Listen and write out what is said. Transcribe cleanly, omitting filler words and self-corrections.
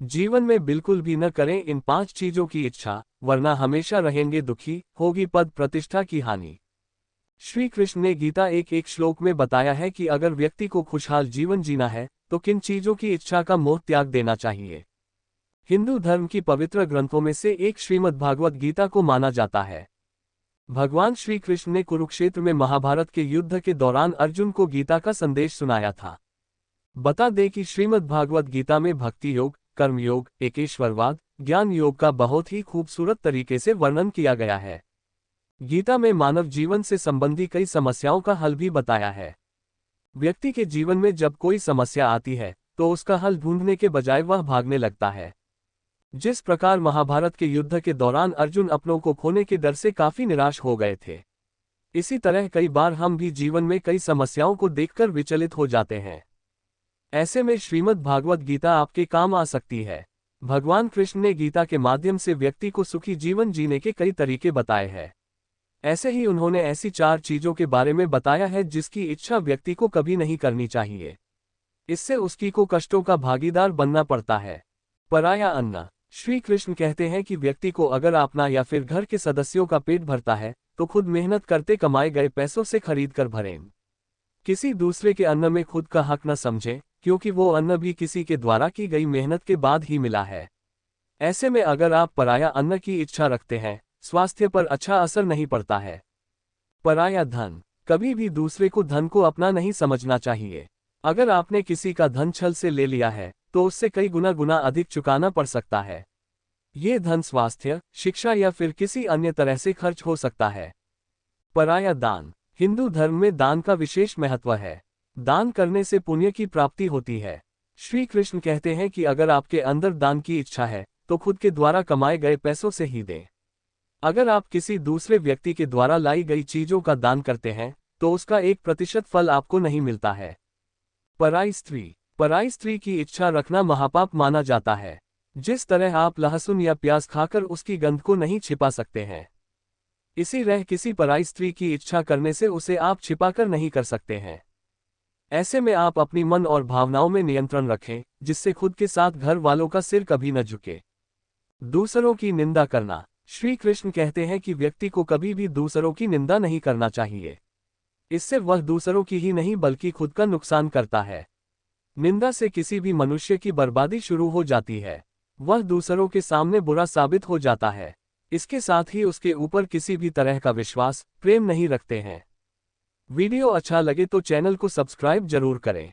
जीवन में बिल्कुल भी न करें इन 5 चीजों की इच्छा, वरना हमेशा रहेंगे दुखी, होगी पद प्रतिष्ठा की हानि। श्री कृष्ण ने गीता एक श्लोक में बताया है कि अगर व्यक्ति को खुशहाल जीवन जीना है तो किन चीजों की इच्छा का मोह त्याग देना चाहिए। हिंदू धर्म की पवित्र ग्रंथों में से एक श्रीमद् भागवत गीता को माना जाता है। भगवान श्री कृष्ण ने कुरुक्षेत्र में महाभारत के युद्ध के दौरान अर्जुन को गीता का संदेश सुनाया था। बता दें कि श्रीमद् भागवत गीता में भक्ति योग, कर्म योग, एकेश्वरवाद, ज्ञान योग का बहुत ही खूबसूरत तरीके से वर्णन किया गया है। गीता में मानव जीवन से संबंधी कई समस्याओं का हल भी बताया है। व्यक्ति के जीवन में जब कोई समस्या आती है तो उसका हल ढूंढने के बजाय वह भागने लगता है। जिस प्रकार महाभारत के युद्ध के दौरान अर्जुन अपनों को खोने के डर से काफी निराश हो गए थे, इसी तरह कई बार हम भी जीवन में कई समस्याओं को देखकर विचलित हो जाते हैं। ऐसे में श्रीमद् भागवत गीता आपके काम आ सकती है। भगवान कृष्ण ने गीता के माध्यम से व्यक्ति को सुखी जीवन जीने के कई तरीके बताए हैं। ऐसे ही उन्होंने ऐसी 4 चीजों के बारे में बताया है जिसकी इच्छा व्यक्ति को कभी नहीं करनी चाहिए। इससे उसकी को कष्टों का भागीदार बनना पड़ता है। पराया अन्न। श्री कृष्ण कहते हैं कि व्यक्ति को अगर अपना या फिर घर के सदस्यों का पेट भरता है तो खुद मेहनत करते कमाए गए पैसों से खरीद कर भरें। किसी दूसरे के अन्न में खुद का हक न समझें, क्योंकि वो अन्न भी किसी के द्वारा की गई मेहनत के बाद ही मिला है। ऐसे में अगर आप पराया अन्न की इच्छा रखते हैं, स्वास्थ्य पर अच्छा असर नहीं पड़ता है। पराया धन। कभी भी दूसरे को धन को अपना नहीं समझना चाहिए। अगर आपने किसी का धन छल से ले लिया है तो उससे कई गुना अधिक चुकाना पड़ सकता है। ये धन स्वास्थ्य, शिक्षा या फिर किसी अन्य तरह से खर्च हो सकता है। पराया दान। हिंदू धर्म में दान का विशेष महत्व है। दान करने से पुण्य की प्राप्ति होती है। श्री कृष्ण कहते हैं कि अगर आपके अंदर दान की इच्छा है तो खुद के द्वारा कमाए गए पैसों से ही दें। अगर आप किसी दूसरे व्यक्ति के द्वारा लाई गई चीजों का दान करते हैं तो उसका 1% फल आपको नहीं मिलता है। पराई स्त्री। पराई स्त्री की इच्छा रखना महापाप माना जाता है। जिस तरह आप लहसुन या प्याज खाकर उसकी गंध को नहीं छिपा सकते हैं, इसी तरह किसी पराई स्त्री की इच्छा करने से उसे आप छिपाकर नहीं कर सकते हैं। ऐसे में आप अपनी मन और भावनाओं में नियंत्रण रखें, जिससे खुद के साथ घर वालों का सिर कभी न झुके। दूसरों की निंदा करना। श्री कृष्ण कहते हैं कि व्यक्ति को कभी भी दूसरों की निंदा नहीं करना चाहिए। इससे वह दूसरों की ही नहीं बल्कि खुद का नुकसान करता है। निंदा से किसी भी मनुष्य की बर्बादी शुरू हो जाती है। वह दूसरों के सामने बुरा साबित हो जाता है। इसके साथ ही उसके ऊपर किसी भी तरह का विश्वास, प्रेम नहीं रखते हैं। वीडियो अच्छा लगे तो चैनल को सब्सक्राइब जरूर करें।